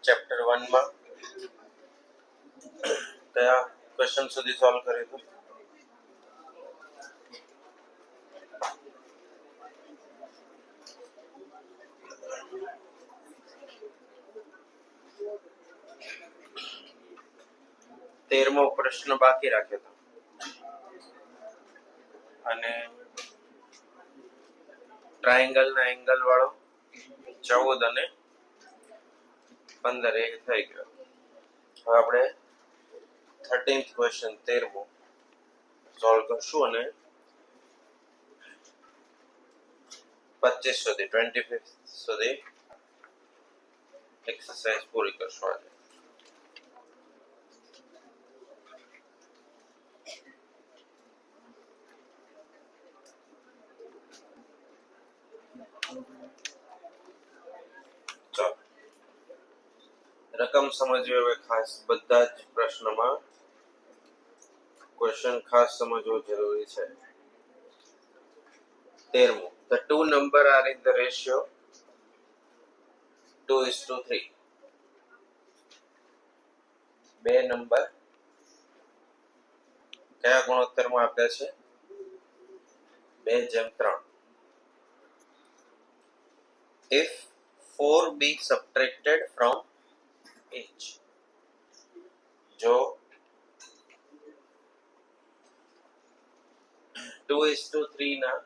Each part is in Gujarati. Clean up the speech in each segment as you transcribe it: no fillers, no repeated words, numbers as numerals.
ચેપ્ટર 1 માં કયા ક્વેશ્ચન સુધી સોલ્વ કર્યું? તેરમો પ્રશ્ન બાકી રાખ્યો હતો અને ટ્રાયેંગલ ના એંગલ વાળો 14 અને 15 એ થઈ ગયો. હવે આપણે 13th ક્વેશ્ચન 13મો સોલ્વ કરશું અને 25 સુધી 25 સુધી એક્સરસાઇઝ પૂરી કરશું આજે. રકમ સમજવી હવે ખાસ બધા જ પ્રશ્નમાં ક્વેશ્ચન ખાસ સમજવું જરૂરી છે. 13મો The two number are in the ratio 2:3. બે નંબર કયા ગુણોત્તરમાં આપ્યા છે? 2:3. If 4 be subtracted from each, જો 2:3 ના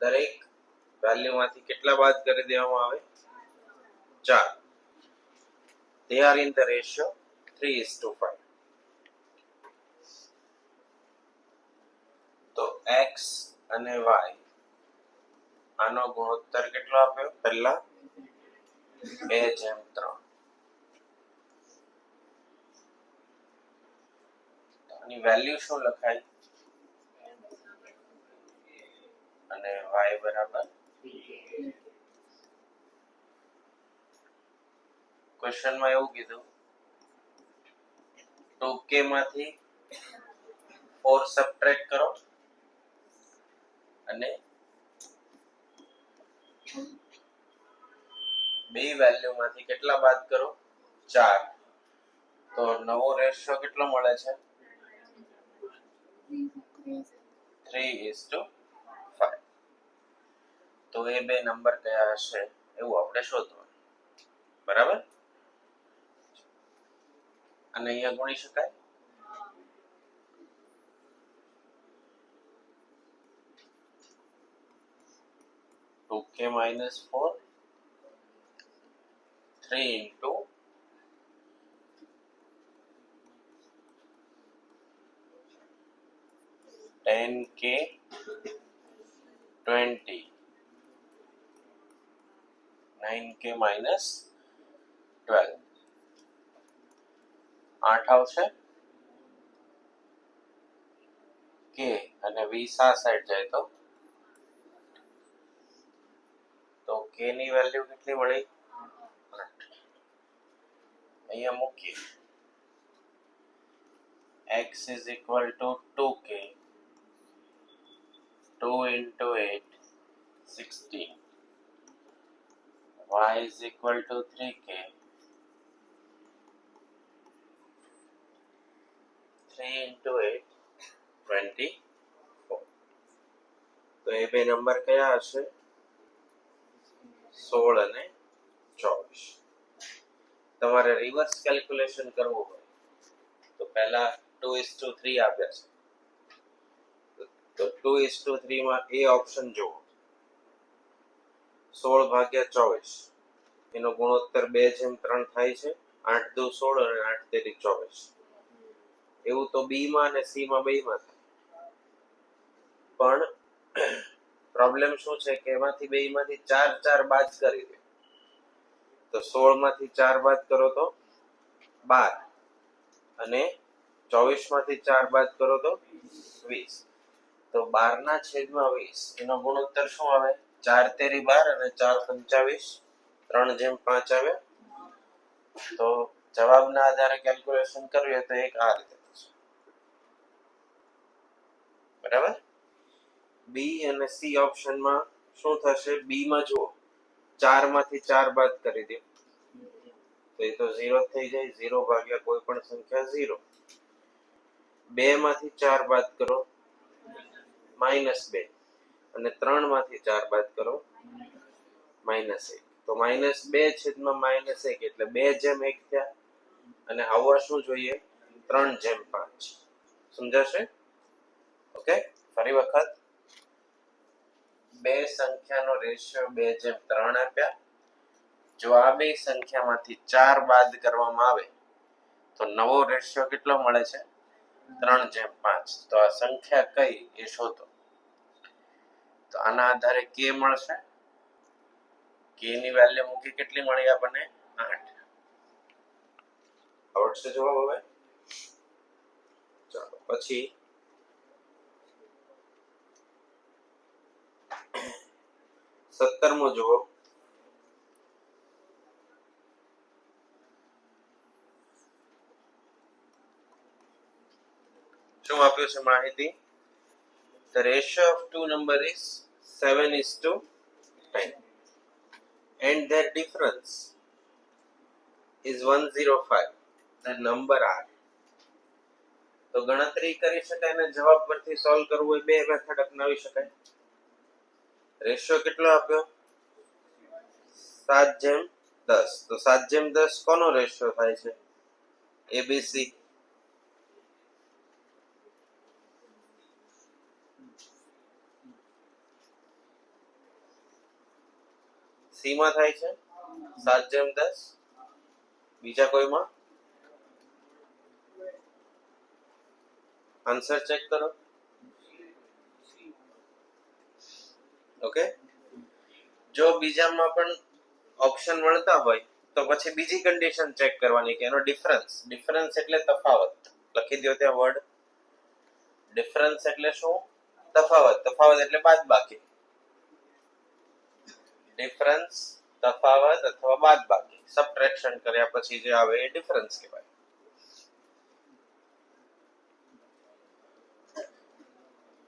દરેક વેલ્યુમાંથી કેટલા બાદ કરી દેવામાં આવે? 4. They are in the ratio 3:5. તો x અને y આનો ગુણોત્તર કેટલો આપ્યો? પહેલા 2:3. આની વેલ્યુ શું લખાય? અને y બરાબર ક્વેશ્ચન માં એવું કીધું 2k માંથી 4 સબટ્રેક્ટ કરો અને બે વેલ્યુ માંથી કેટલા બાદ કરો? 4. તો નવો રેશિયો કેટલો મળે છે? 3:5. તો એ બે નંબર કયા હશે એવું આપણે શોધવાનું. બરાબર? અને અહીંયા ગુણી શકાય? k minus 4 3 into 10k 20 9k minus 12 8 આવશે k અને 20 આ સાઈડ જાય તો k ની વેલ્યુ કેટલી મળી? 8. અહીંયા મૂકીએ x is equal to 2k 2 into 8 16. Y is equal to 3k 3 into 8 24. તો એ બે નંબર કયા હશે? 16 અને 24. તમારે રિવર્સ કેલ્ક્યુલેશન કરવું હોય તો પહેલા 2:3 આપ્યા છે તો 2:3 માં એ ઓપ્શન જુઓ 16/24 એનો ગુણોત્તર 2:3 થાય છે. 8 દુ 16 અને 8 તેરી 24. એવું તો બી માં અને સી માં બેયમાં થાય. પણ પ્રોબ્લેમ શું છે કે એમાંથી બેયમાંથી 4 બાદ કરી દે તો 16 માંથી 4 બાદ કરો તો 12 અને 24 માંથી 4 બાદ કરો તો 20. તો 12/20 એનો ગુણોત્તર શું આવે? 4 તેરી 12 અને 4 25 3/5 આવે. તો જવાબના આધારે કેલ્ક્યુલેશન કરવી તો એક આ રીતે થશે. બરાબર? બી અને સી ઓપ્શનમાં શું થશે? બી માં જુઓ 4 માંથી 4 બાદ કરી દો તો એ તો 0 થઈ જાય. 0 ભાગ્યા કોઈ પણ સંખ્યા 0. 2 માંથી 4 બાદ કરો -2, અને 3 માંથી 4 બાદ કરો -1. તો -2 છેદમાં -1 એટલે 2/1 થયા, અને આવવા શું જોઈએ? 3/5. સમજાશે? ઓકે, ફરી વખત બે સંખ્યાનો રેશિયો 2/3 આપ્યા. જો આ બે સંખ્યામાંથી 4 બાદ કરવામાં આવે તો નવો રેશિયો કેટલો મળે છે? 3/5. તો આ સંખ્યા કઈ એ શોધો. તો આના આધારે કે મળશે. કે ની વેલ્યુ મૂકી કેટલી મળી આપણને? 8. આવડશે જવાબ હવે? ચાલો પછી 17મો જુઓ. શું આપ્યું છે માહિતી? The ratio of two number is 7:10 and their difference is 105. The number are. તો ગણતરી કરી શકાય અને જવાબ પરથી સોલ્વ કરવું હોય બે મેથડ અપનાવી શકાય. રેશિયો કેટલો આપ્યો? 7/10. તો 7/10 કોનો રેશિયો થાય છે? એબીસી. સી માં થાય છે 7/10. બીજા કોઈમાં? આન્સર ચેક કરો. ઓકે, જો બીજામાં પણ ઓપ્શન મળતા હોય તો પછી બીજી કન્ડિશન ચેક કરવાની કે એનો ડિફરન્સ એટલે તફાવત. લખી દો ત્યાં વર્ડ. ડિફરન્સ એટલે શું? તફાવત એટલે બાદબાકી. ડિફરન્સ, તફાવત અથવા બાદબાકી, સબટ્રેક્શન કર્યા પછી જે આવે એ ડિફરન્સ કહેવાય.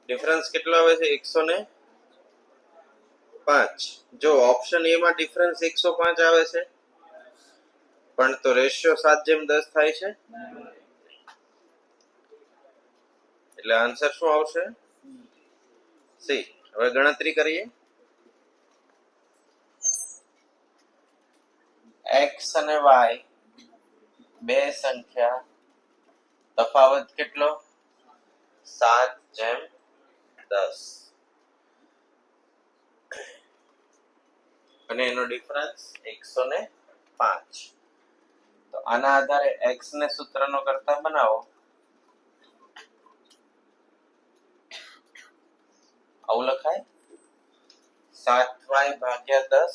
ડિફરન્સ કેટલો આવે છે? 105. જો ઓપ્શન એ માં ડિફરન્સ 105 આવે છે, પણ તો રેશિયો 7/10 થાય છે, એટલે આન્સર શું આવશે? સી. હવે ગણતરી કરીએ. એક્સ અને વાય બે સંખ્યા, તફાવત કેટલો? 7/10, અને એનો ડિફરન્સ 105. તો આના આધારે એક્સ ને સૂત્રનો કરતા બનાવો. આવું લખાય 7y/10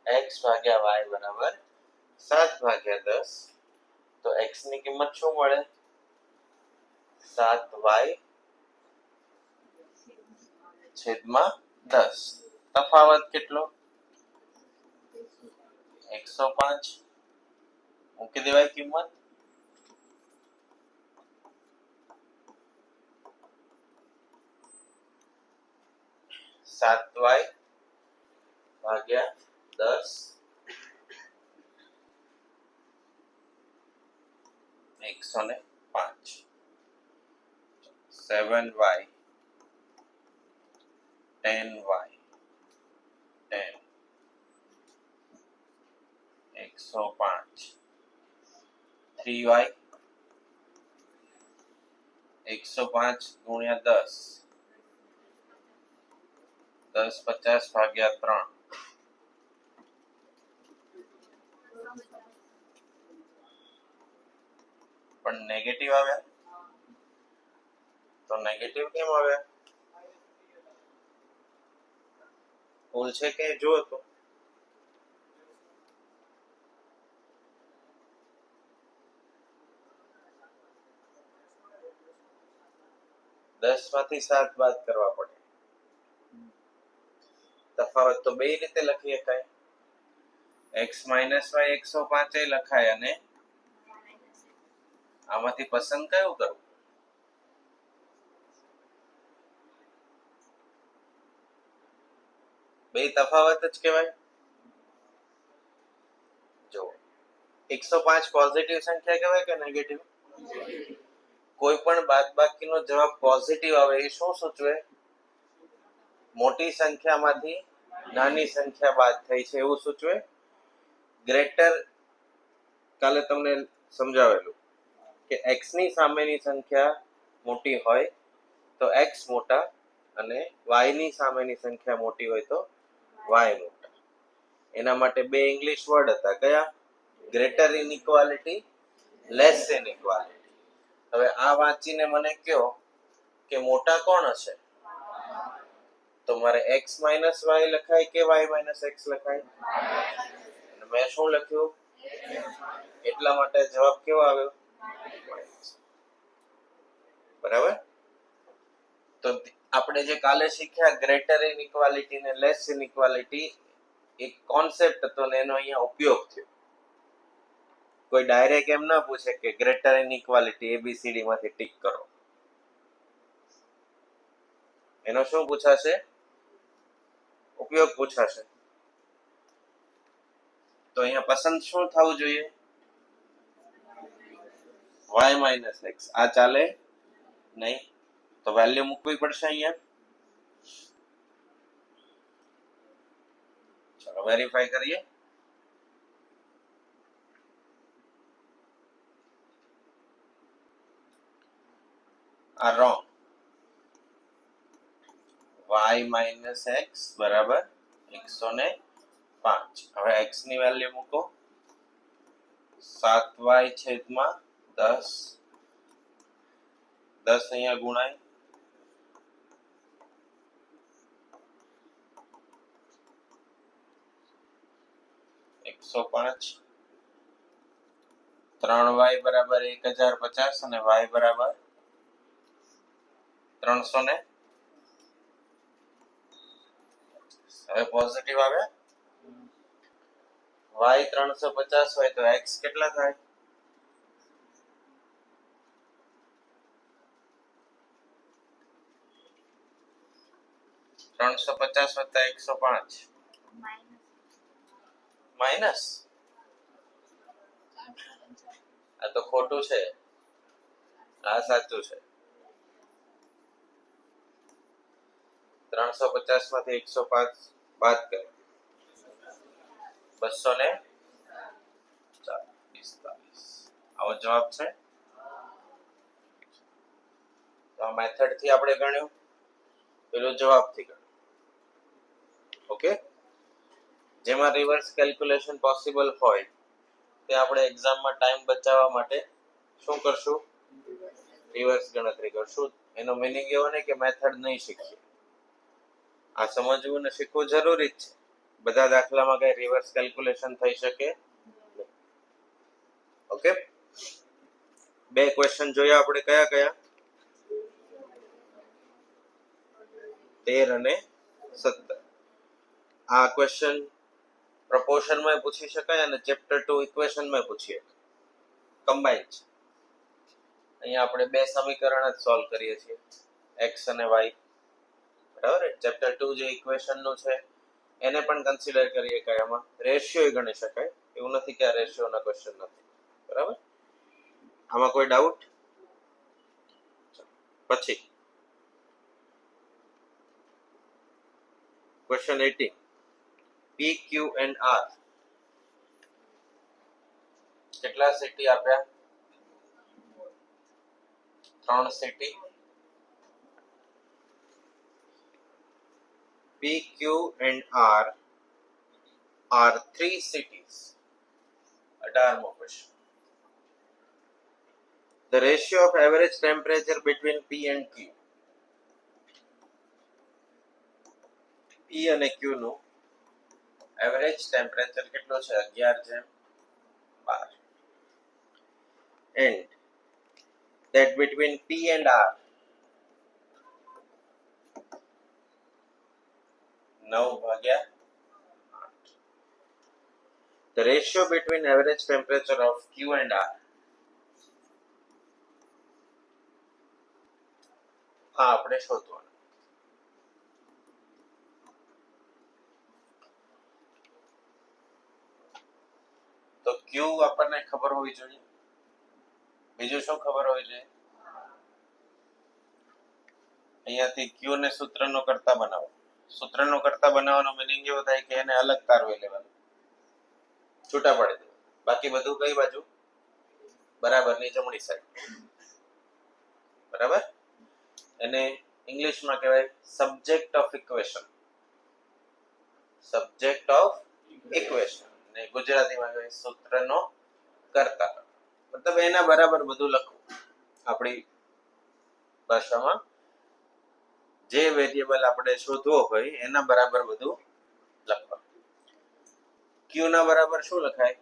x ભાગ્યા y બરાબર 7/10. તો x ની કિંમત શું મળે? 7y/10. તફાવત કેટલો? 105. મૂકી દેવાય કિંમત. y/10 105. 7y 10y 10 105. 3y 105 ગુણ્યા 10 10/50/3. પણ નેગેટિવ આવ્યા. તો નેગેટિવ કેમ આવ્યા? ભૂલ છે કે જુઓ તો. દસ માંથી 7 બાદ કરવા પડે. તફાવત તો બે રીતે લખી શકાય. x - y 105 લખાય, અને આમાંથી પસંદ કયું કરવું? બે તફાવત જ કહેવાય. 105 પોઝિટિવ સંખ્યા કહેવાય કે નેગેટિવ? કોઈ પણ બાદબાકીનો જવાબ પોઝિટિવ આવે એ શું સૂચવે? મોટી સંખ્યામાંથી નાની સંખ્યા બાદ થઈ છે એવું સૂચવે. ગ્રેટર કાલે તમને સમજાવેલું કે x ની સામેની સંખ્યા મોટી હોય તો x મોટા અને y ની સામેની સંખ્યા મોટી હોય તો y મોટા. એના માટે બે ઇંગ્લિશ વર્ડ હતા. કયા? Greater inequality, less inequality. હવે આ વાંચીને મને કહો કે મોટા કોણ હશે? તો મારે x માઇનસ y લખાય કે y માઇનસ x લખાય? મેં શું લખ્યું? એટલા માટે જવાબ કેવો આવ્યો? બરાબર. તો આપણે જે કાલે શીખ્યા ગ્રેટર ઇનઇક્વાલિટી ને લેસ ઇનઇક્વાલિટી, એક કોન્સેપ્ટ હતો ને એનો અહીંયા ઉપયોગ થયો. કોઈ ડાયરેક્ટ એમ ના પૂછે કે ગ્રેટર ઇનઇક્વાલિટી ABCD માંથી ટીક કરો. એનો શું પૂછાશે? ઉપયોગ પૂછાશે. તો અહીંયા પસંદ શું થવું જોઈએ? y minus x. આ ચાલે નહીં તો વેલ્યુ મૂકવી પડશે અહીંયા. ચલો વેરીફાઈ કરીએ. આ રોંગ. y માઇનસ x બરાબર 105. હવે x ની વેલ્યુ મૂકો. 7y છેદમાં 10. 10 અહીંયા ગુણાય. 105. 3y બરાબર 1050 અને y બરાબર 300. હવે પોઝિટિવ આવે. y 350 હોય તો x કેટલા થાય? 350 વત્તા 105 માઇનસ. આ તો ખોટું છે, આ સાચું છે. 350 માંથી 105 બાદ કરો. 245. આવો જવાબ છે. તો આ મેથડ થી આપણે ગણ્યું, પેલો જવાબ થી ગણ્યું. ઓકે. જેમાં રિવર્સ કેલ્ક્યુલેશન પોસિબલ હોય તે આપણે એક્ઝામમાં ટાઈમ બચાવવા માટે શું કરશું? રિવર્સ ગણતરી કરશું. એનો મીનિંગ એવો ને કે મેથડ નહીં શીખીએ. આ સમજવું ને શીખવું જરૂરી જ છે. બધા દાખલામાં કઈ રિવર્સ કેલ્ક્યુલેશન થઈ શકે. ઓકે. બે ક્વેશ્ચન જોયા આપણે. કયા કયા? 13 અને 17. આ ક્વેશ્ચન પ્રપોર્શન માં પૂછી શકાય અને ચેપ્ટર 2 ઇક્વેશન માં પૂછીએ. કમ્બાઈન છે. અહીંયા આપણે બે સમીકરણ જ સોલ્વ કરીએ છીએ, x અને y. બરાબર. ચેપ્ટર 2 જે ઇક્વેશન નું છે એને પણ કન્સિડર કરીએ. કયામાં રેશિયો ગણી શકાય. એવું નથી કે આ રેશિયો ના ક્વેશ્ચન નથી. બરાબર. આમાં કોઈ ડાઉટ? પછી question 18. P, Q and R કેટલા સિટી આપ્યા? 3 city. P, Q and R are 3 cities. 18mo question. The ratio of average temperature between P and Q. P અને Q નું એવરેજ ટેમ્પરેચર કેટલું છે? 11:12. And that between P and R 9:8. The ratio between average temperature of Q and R. હા આપણે શોધવાનું. તો ક્યુ આપણને ખબર હોવી જોઈએ. બીજું શું ખબર હોવી જોઈએ? અહીંયાથી ક્યુ ને સૂત્રનો કરતા બનાવો. સૂત્રનો કરતા બનાવવાનો મીનિંગ એવો થાય કે એને અલગ તારવી લેવાનું, છૂટા પાડી દેવા. બાકી બધું કઈ બાજુ? બરાબરની જમણી સાઈડ. બરાબર? એને ઇંગ્લિશમાં કહેવાય subject of equation. Subject of equation ને ગુજરાતીમાં કહેવાય સૂત્રનો કરતા. મતલબ એના બરાબર બધું લખવું. આપણી ભાષામાં જે વેરિયેબલ આપણે શોધવો હોય એના બરાબર બધું લખવા. ક્યુ ના બરાબર શું લખાય?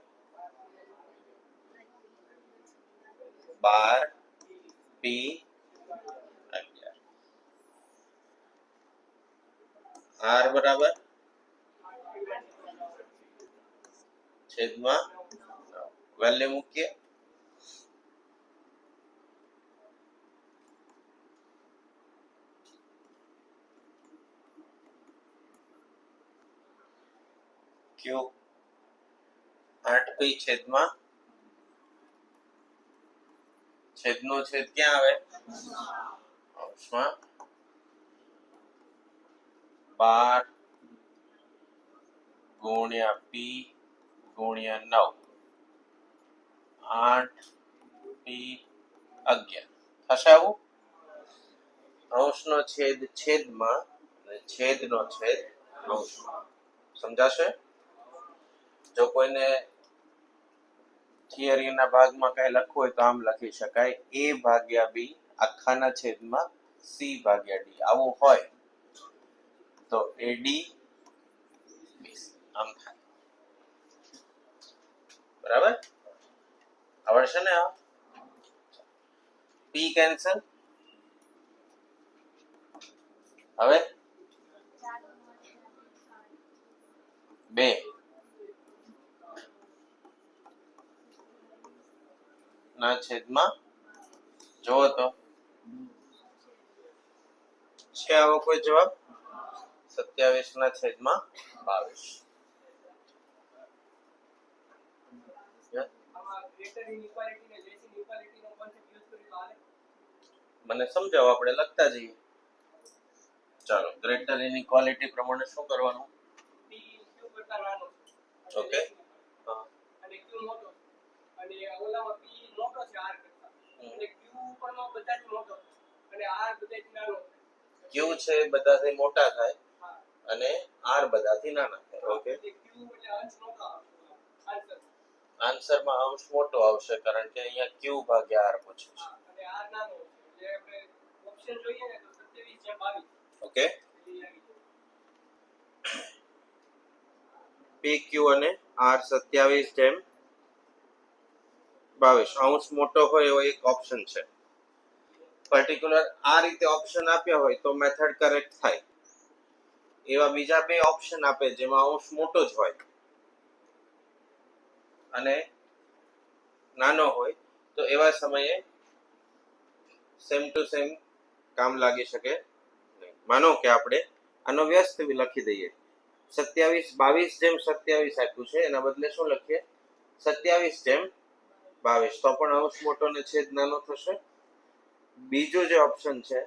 12 p 11. r બરાબર છેદમાં વેલ્યુ મૂકીએ. ક્યુ 8p છેદમાં છેદનો છેદ ક્યાં આવે? અંશમાં 12 ગુણ્યા p ગુણ્યા 9 8p 11 થશે. આવું અંશનો છેદ છેદમાં અને છેદનો છેદ અંશમાં. સમજાશે? જો કોઈને થિયરીના ભાગમાં કઈ લખવું હોય તો આમ લખી શકાય a ભાગ્યા b આખાના છેદમાં c ભાગ્યા d. આવું હોય તો AD આમ થાય. બરાબર? આવડશે ને? આ p કેન્સલ. હવે 2 ના છેદમાં જોવો તો છે આવો કોઈ જવાબ? 27 ના છેદમાં 22. મને સમજાવો, આપણે લખતા જઈએ. ચાલો, ગ્રેટર ઇનઇક્વાલિટી પ્રમાણે શું કરવાનું? ઓકે. અને ક્યુ મોટો અને ઓલામાં p મોટો છે r કરતા અને ક્યુ પણ બધાથી મોટો અને r બધાથી નાનો. ક્યુ છે બધાથી મોટા થાય અને r બધાથી નાના થાય. ઓકે. ક્યુ એટલે અંશ મોટો આવશે. આન્સરમાં અંશ મોટો આવશે કારણ કે અહીંયા ક્યુ ભાગ્યા r પૂછ્યું છે અને r નાનો છે. એટલે આપણે ઓપ્શન જોઈએ ને તો 27/22. ઓકે. PQ અને R 27/22. અંશ મોટો હોય એવો એક ઓપ્શન છે. પર્ટિક્યુલર આ રીતે ઓપ્શન આપ્યા હોય તો મેથડ કરેક્ટ થાય. એવા બીજા બે ઓપ્શન આપે જેમાં અંશ મોટો જ હોય અને નાનો હોય તો એવા સમયે સેમ ટુ સેમ કામ લાગી શકે નહીં. માનો કે આપણે આનો વ્યસ્ત લખી દઈએ. 27/22 જેમ 27 આપ્યું છે એના બદલે શું લખીએ? 27/22. તો પણ અંશ મોટો ને છેદ નાનો થશે. બીજો જે ઓપ્શન છે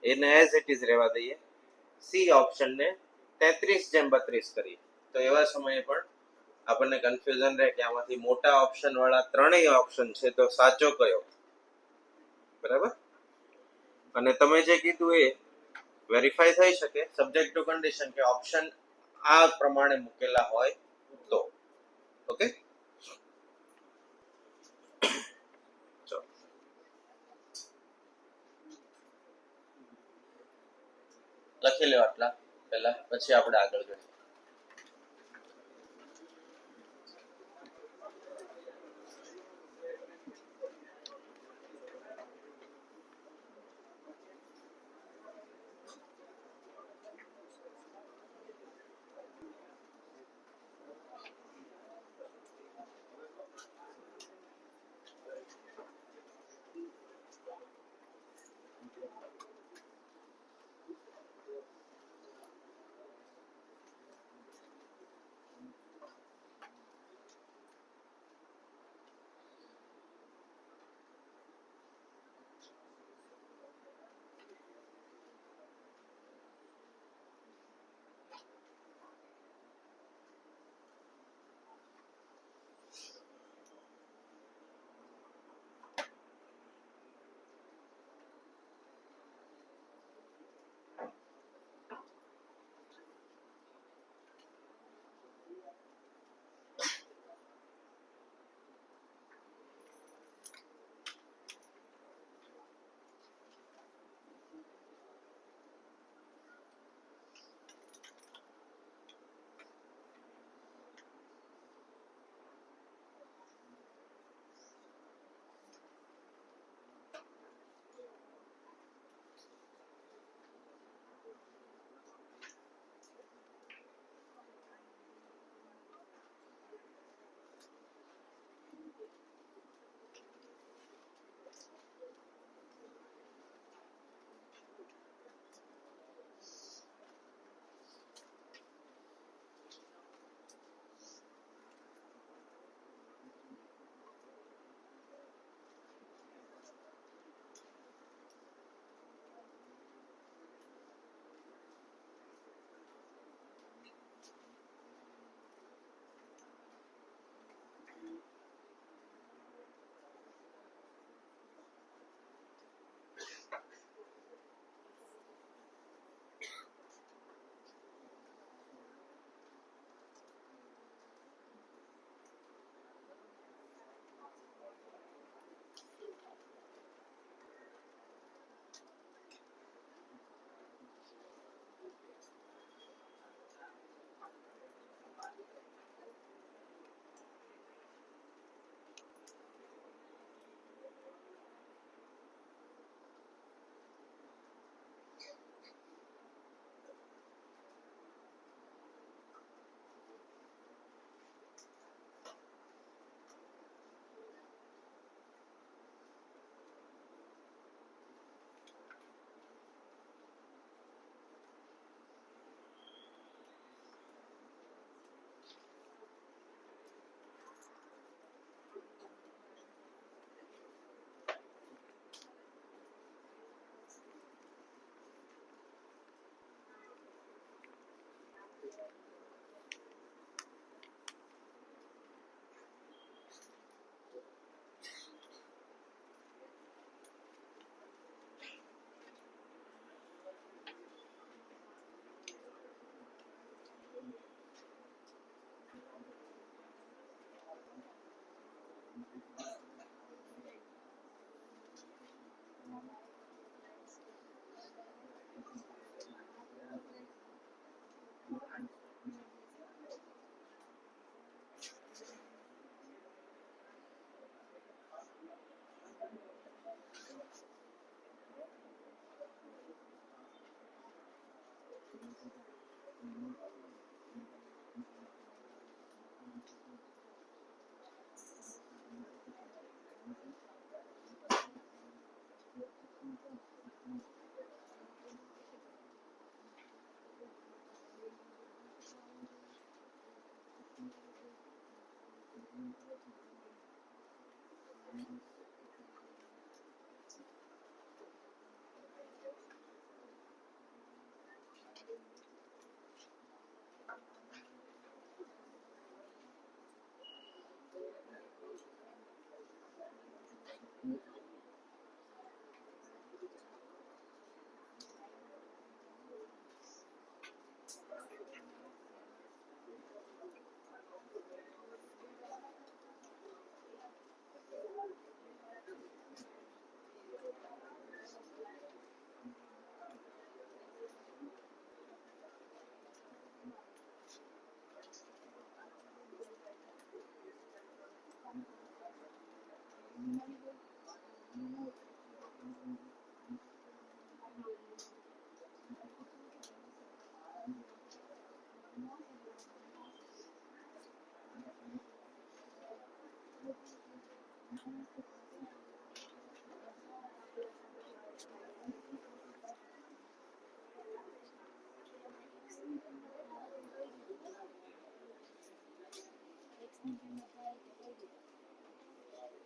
એને એઝ ઇટ ઇઝ રહેવા દઈએ. સી ઓપ્શન ને 33/32 કરીએ તો એવા સમયે પણ આપણને કન્ફ્યુઝન રહે કે આમાંથી મોટા ઓપ્શન વાળા ત્રણેય ઓપ્શન છે તો સાચો કયો? બરાબર? અને તમે જે કીધું એ વેરીફાઈ થઈ શકે સબ્જેક્ટ ટુ કન્ડિશન કે ઓપ્શન આ પ્રમાણે મૂકેલા હોય તો. ઓકે. લખી લો આટલા પહેલા, પછી આપણે આગળ જોઈએ.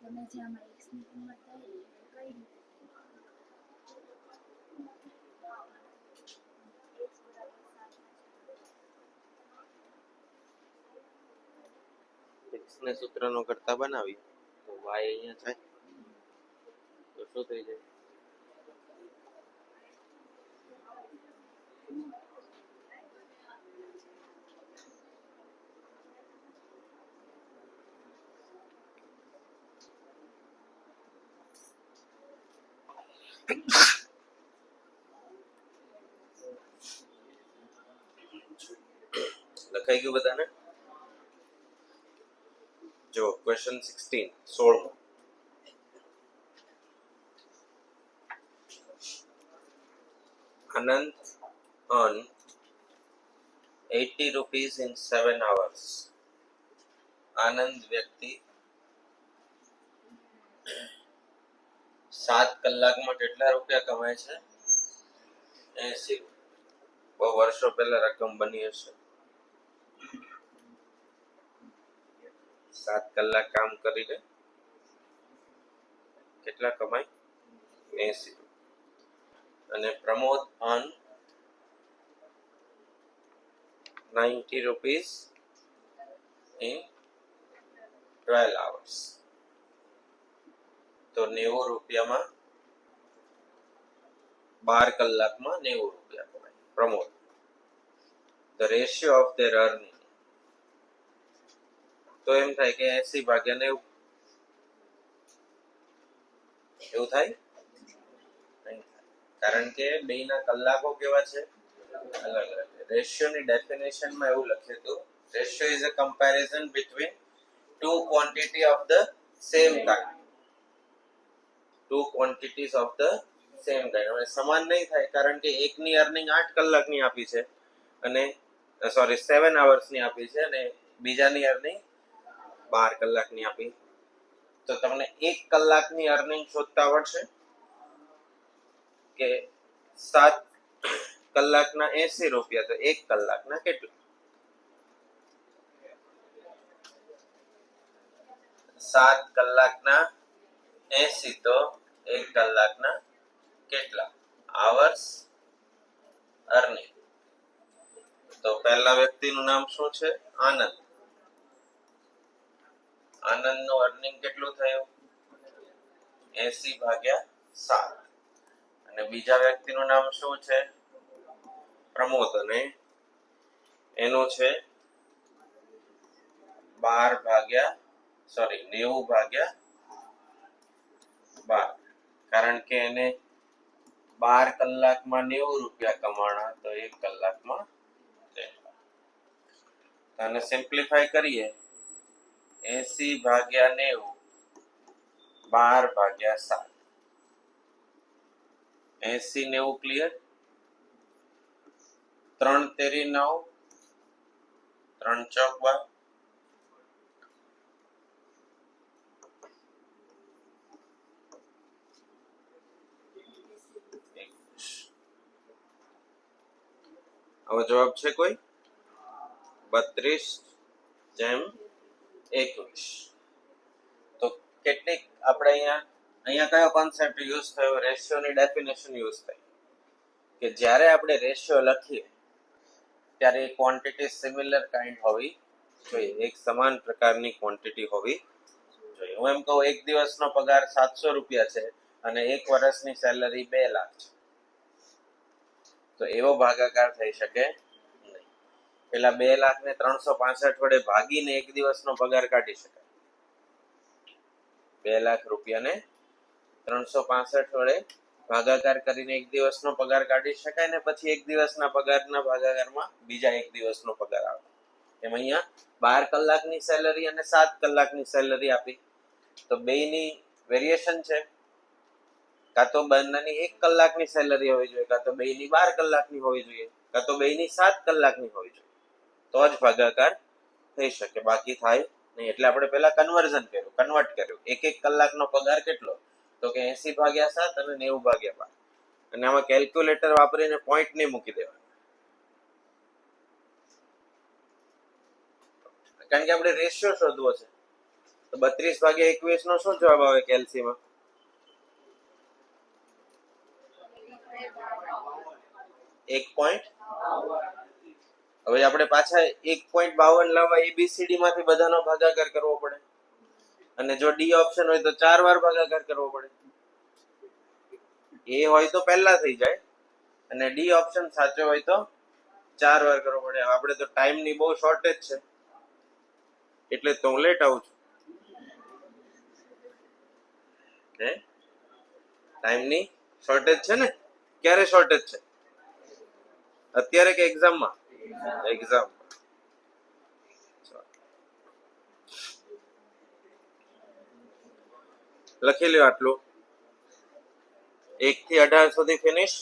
તમે જે આમાં x ની કિંમત આવી કઈ રીતે x ને સૂત્રનો કરતા બનાવી તો y અહીંયા થાય તો શું થઈ જાય? લખાઈ ગયું બધાને? જો question 16 Anand earned 80 rupees in 7 hours. આનંદ વ્યક્તિ 7 કલાકમાં કેટલા રૂપિયા કમાય છે? 80. બહુ વર્ષો પહેલા રકમ બની હશે. 7 કલાક કામ કરીને કેટલા કમાય? 80. અને Pramod earn 90 rupees in 12 hours. તો 90 રૂપિયામાં 12 કલાકમાં 90 રૂપિયા કમાય Pramod. The ratio of their earning. તો એમ થાય કે 80 ભાગ્યા 90. એવું થાય? નહીં થાય. કારણ કે બેયના કલાકો કેવા છે? અલગ અલગ. રેશિયોની ડેફિનેશનમાં એવું લખ્યું હતું, ratio is a comparison between two quantity of the same kind. Two quantities of the same kind. હવે સમાન નહીં થાય કારણ કે એકની અર્નિંગ 8 કલાકની આપી છે અને 7 અવર્સની આપી છે અને બીજાની અર્નિંગ 12 કલાકની આપી. તો તમને 1 કલાકની અર્નિંગ શોધતા આવડશે કે 7 કલાકના 80 રૂપિયા, તો 1 કલાકના કેટલા? 7 કલાકના 80 તો 1 કલાકના કેટલા? Hours earning. તો પહેલા વ્યક્તિનું નામ શું છે? આનંદ. આનંદનું અર્નિંગ કેટલું થયું? 80 ભાગ્યા 7. અને બીજા વ્યક્તિનું નામ શું છે? પ્રમોદ. અને એનું છે 90 ભાગ્યા 12. કારણ કે એને 12 કલાકમાં 90 રૂપિયા કમાણા, તો 1 કલાકમાં આને સિમ્પ્લિફાય કરીએ 80 ભાગ્યા 90 12 ભાગ્યા 7. 80 90 ક્લિયર? 3 તેરી 9, 3 ચોક 12, હવે જવાબ છે કોઈ 32/21. તો કેટલીક આપણે અહીંયા કયો કોન્સેપ્ટ યુઝ થયો? રેશિયોની ડેફિનેશન યુઝ થઈ કે જ્યારે આપણે રેશિયો લખીએ ત્યારે એ ક્વોન્ટિટી સિમિલર કાઇન્ડ હોવી જોઈએ, એક સમાન પ્રકારની ક્વોન્ટિટી હોવી જોઈએ. હું એમ કહું એક દિવસનો પગાર 700 રૂપિયા છે અને એક વર્ષની સેલરી 2 લાખ છે, તો એવો ભાગાકાર થઈ શકે નહીં. પેલા 2 લાખ ને 365 વડે ભાગીને એક દિવસનો પગાર કાઢી શકાય. 2 લાખ રૂપિયાને 365 વડે ભાગાકાર કરીને એક દિવસનો પગાર કાઢી શકાય ને પછી એક દિવસના પગારના ભાગાકારમાં બીજા એક દિવસનો પગાર આવે. એમ અહીંયા 12 કલાકની સેલરી અને 7 કલાકની સેલરી આપી, તો બેયની વેરિએશન છે. કાં તો બંનેની 1 કલાકની સેલરી હોવી જોઈએ, કાં તો બેયની 12 કલાકની હોવી જોઈએ, કાં તો બેયની 7 કલાકની હોવી જોઈએ, તો જ ભાગાકાર થઈ શકે, બાકી થાય નહીં. એટલે આપણે પહેલા કન્વર્ટ કર્યું. 1 કલાકનો પગાર કેટલો? તો કે 80/7 અને 90/12, અને આમાં કેલ્ક્યુલેટર વાપરીને પોઈન્ટ નહીં મૂકી દેવાના, કારણ કે આપણે રેશિયો શોધવો છે. તો 32/21 નો શું જવાબ આવે કેલ્સીમાં? 1. હવે આપણે પાછા 1.52 લાવવા ABCD માંથી બધાનો ભાગાકાર કરવો પડે, અને જો ડી ઓપ્શન હોય તો 4 વાર ભાગાકાર કરવો પડે. એ હોય તો પહેલા થઈ જાય, અને ડી ઓપ્શન સાચો હોય તો 4 વાર કરવો પડે. આપણે તો ટાઈમની બહુ શોર્ટેજ છે, એટલે તો હું લેટ આવું છું. ટાઈમની શોર્ટેજ છે ને? ક્યારે શોર્ટેજ છે? અત્યારે કે એક્ઝામમાં? એક્ઝામ. લખી લ્યો આટલું. 1 થી 18 સુધી ફિનિશ.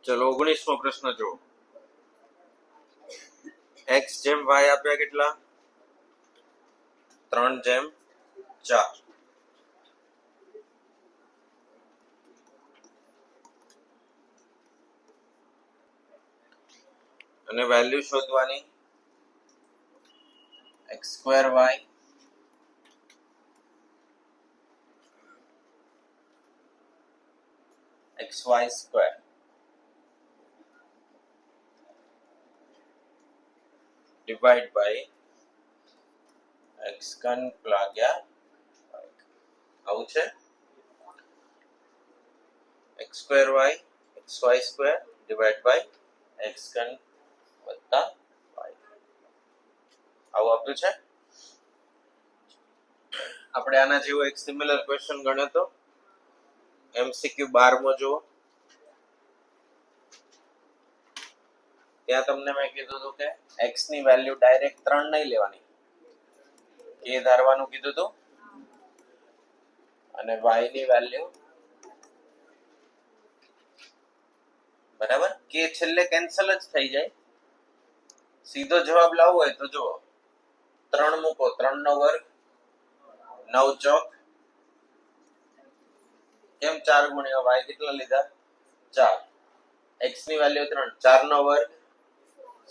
ચલો 19મો પ્રશ્ન જુઓ. x જેમ y આપ્યા કેટલા? 3/4. અને વેલ્યુ શોધવાની x2y xy² divide by x3 ભાગ્યા y. આવું છે. x2y xy² divide by x3 વત્તા y. આવું આપ્યું છે. આપણે આના જેવો એક સિમિલર ક્વેશ્ચન ગણ્યો તો MCQ 12મો જુઓ. ત્યાં તમને મેં કીધું હતું કે x ની વેલ્યુ ડાયરેક્ટ 3 નહીં લેવાની, કે ધારવાનું કીધું હતું, અને y ની વેલ્યુ બરાબર કે છેલ્લે કેન્સલ જ થઈ જાય. સીધો જવાબ લાવવો હોય તો જુઓ 3 મૂકો, 3 નો વર્ગ 9 ચોક, કેમ 4 ગુણ્યા y કેટલા લીધા 4, x ની વેલ્યુ 3, 4 નો વર્ગ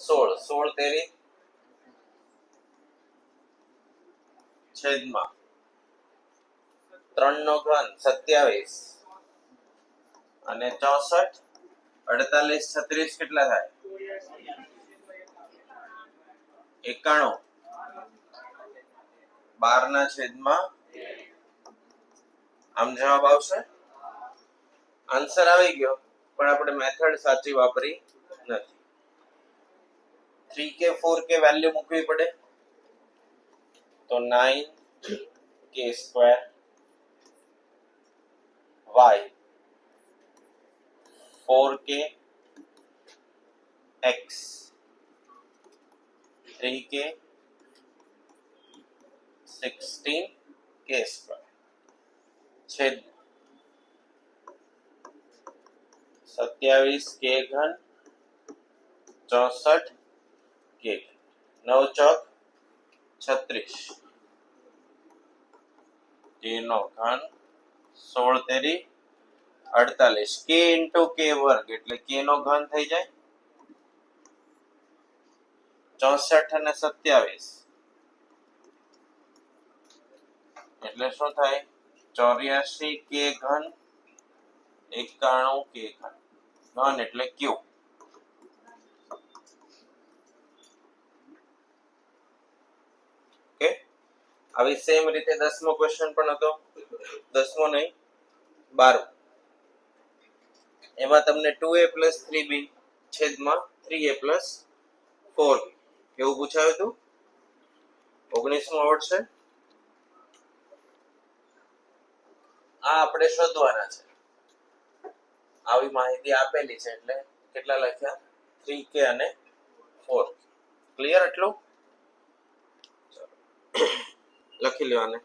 16, 16 તેરી છેદમાં 3 નો ઘન 27 અને 64, 48 36 કેટલા થાય 91, 12 ના છેદમાં, આમ જવાબ આવશે. આન્સર આવી ગયો, પણ આપણે મેથડ સાચી વાપરી નથી. 3k 4k વેલ્યુ મૂકવી પડે તો 9k square y 4k x 3k 16k square છેદ 27k ઘન 64k 9 ચોક 36 k નો ઘન 16 તેરી 48, k into k વર્ગ એટલે k નો ઘન થઈ જાય 64 અને 27 એટલે શું થાય 84k ઘન 91k ઘન, ઘન એટલે ક્યુ. ઓકે, આવી સેમ રીતે 10મો ક્વેશ્ચન પણ હતો, 10મો નહીં 12, એમાં તમને 2a + 3b છેદમાં 3a + 4b એવું પૂછાયું હતું. 19મો આવડશે. આ આપણે શોધવાના છે, આવી માહિતી આપેલી છે એટલે કેટલા લખ્યા 3k અને 4k. ક્લિયર એટલું? લખી લેવાને.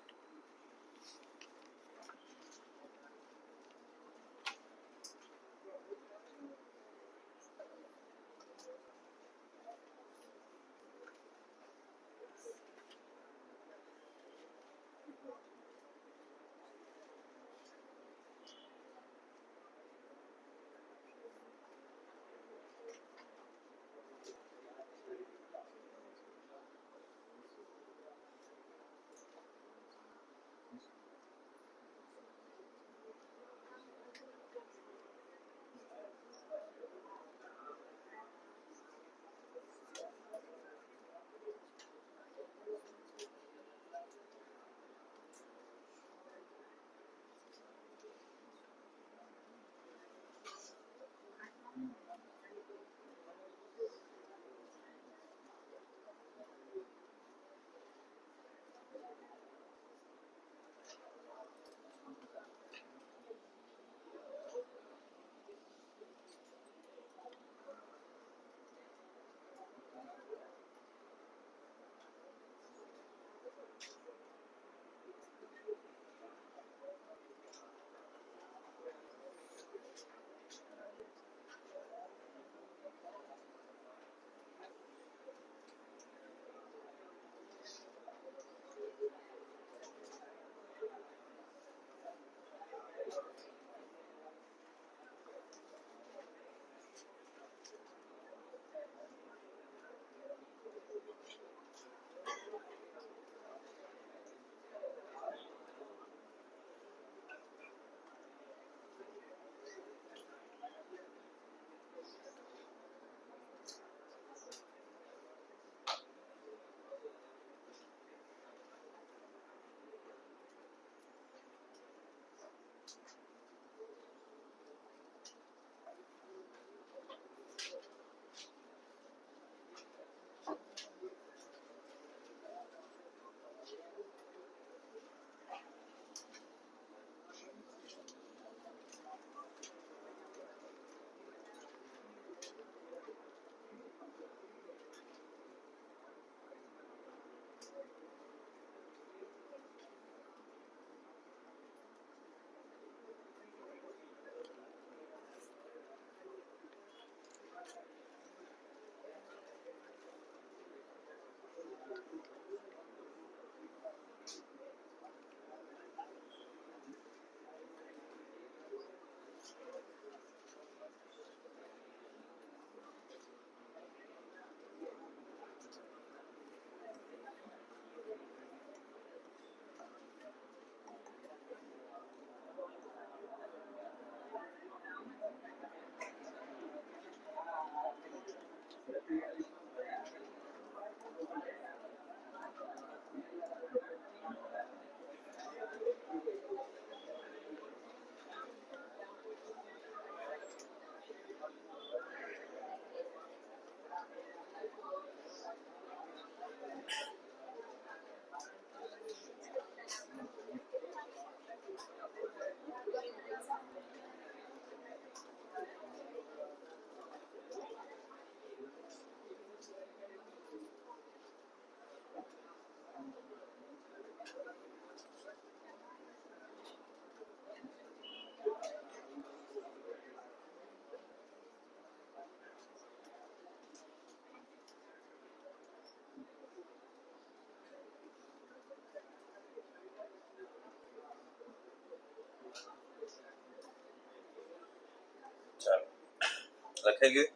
લખાઈ ગયું?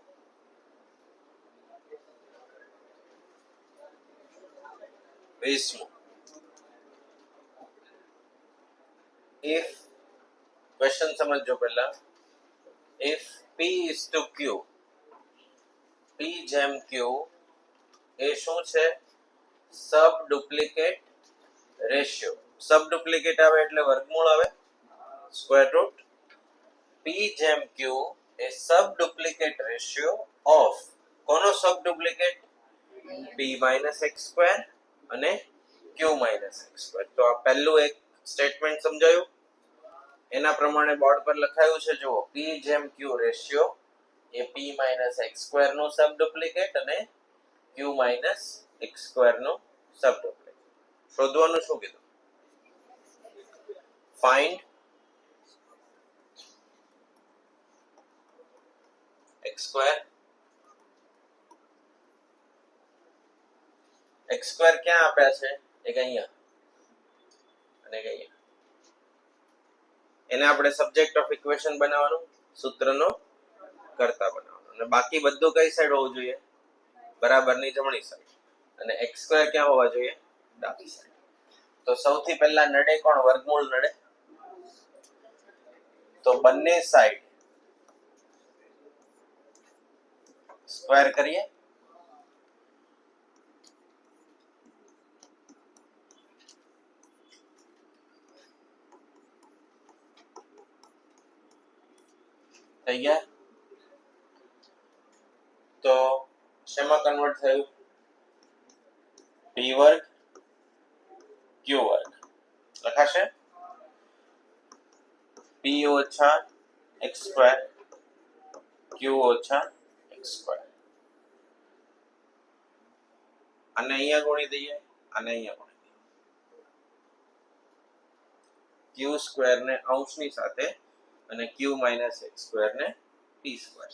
વીસમું. if ક્વેશ્ચન સમજો પહેલા. if p is to q, p જેમ q એ શું છે? Sub duplicate ratio. Sub duplicate આવે એટલે વર્ગમૂળ આવે, સ્ક્વેર રૂટ. p જેમ q એ સબ ડુપ્લિકેટ રેશિયો ઓફ કોનો sub duplicate? p minus x square અને q માઇનસ એક્સ સ્ક્વેર. તો આ પહેલું એક સ્ટેટમેન્ટ સમજાયું. એના પ્રમાણે બોર્ડ પર લખાયું છે, જુઓ. p જેમ q રેશિયો એ p માઇનસ એક્સ સ્ક્વેર નું સબ ડુપ્લિકેટ અને q માઇનસ એક્સ સ્ક્વેર નું સબ ડુપ્લિકેટ. શોધવાનું શું કીધું? Find x square. X square ક્યાં આપ્યા છે? એક અહીંયા અને એક અહીંયા. એને આપણે સબ્જેક્ટ ઓફ ઇક્વેશન બનાવવાનું, સૂત્રનો કર્તા બનાવવાનો. અને બાકી બધું કઈ સાઈડ હોવું જોઈએ? બરાબરની જમણી સાઈડ. અને એક્સ સ્ક્વેર ક્યાં હોવા જોઈએ? ડાબી સાઈડ. તો સૌથી પહેલા નડે કોણ? વર્ગમૂળ નડે. તો બંને સાઈડ સ્ક્વેર કરીએ. થઈ ગયા? તો શેમાં કન્વર્ટ થયું? p વર્ગ q વર્ગ લખાશે. p ઓછા એક્સ સ્ક્વેર q ઓછા એક્સ સ્ક્વેર. અને અહીંયા ગુણી દઈએ, અને અહીંયા ગુણી દઈએ. q સ્ક્વેર ને અંશની સાથે અને q માઇનસ એક્સ સ્ક્વેર ને p સ્ક્વેર.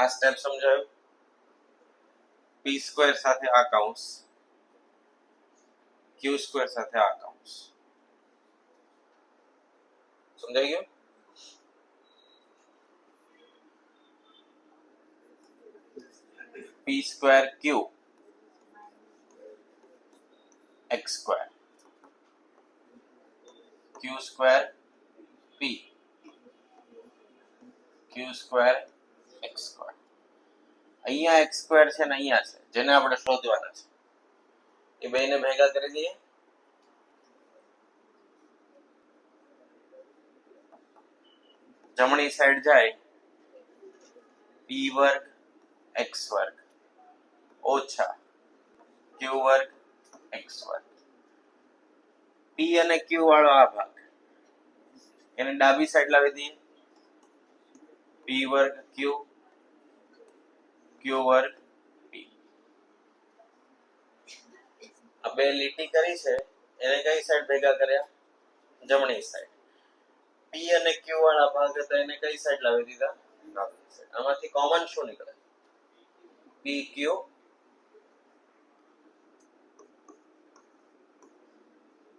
આ સ્ટેપ સમજાયું. p સ્ક્વેર સાથે આ કૌંસ, q સ્ક્વેર સાથે આ કૌંસ. સમજાઈ ગયું? p square q x square, q square p q square x square. અહીંયા એક્સ સ્ક્વેર છે ને અહીંયા છે, જેને આપણે શોધવાના છે. એ બેને ભેગા કરી દઈએ. જમણી સાઈડ જાય p વર્ગ એક્સ વર્ગ ઓછા q વર્ગ એક્સ વર્ગ. p અને q વાળો આ ભાગ એને ડાબી સાઈડ લાવી દઈએ. p વર્ગ q q વર્ગ p. આ બે લીટી કરી છે, એને કઈ સાઈડ ભેગા કર્યા? જમણી સાઈડ. p અને q વાળા ભાગ હતા એને કઈ સાઈડ લાવી દીધા? ડાબી સાઈડ. આમાંથી કોમન શું નીકળે? p q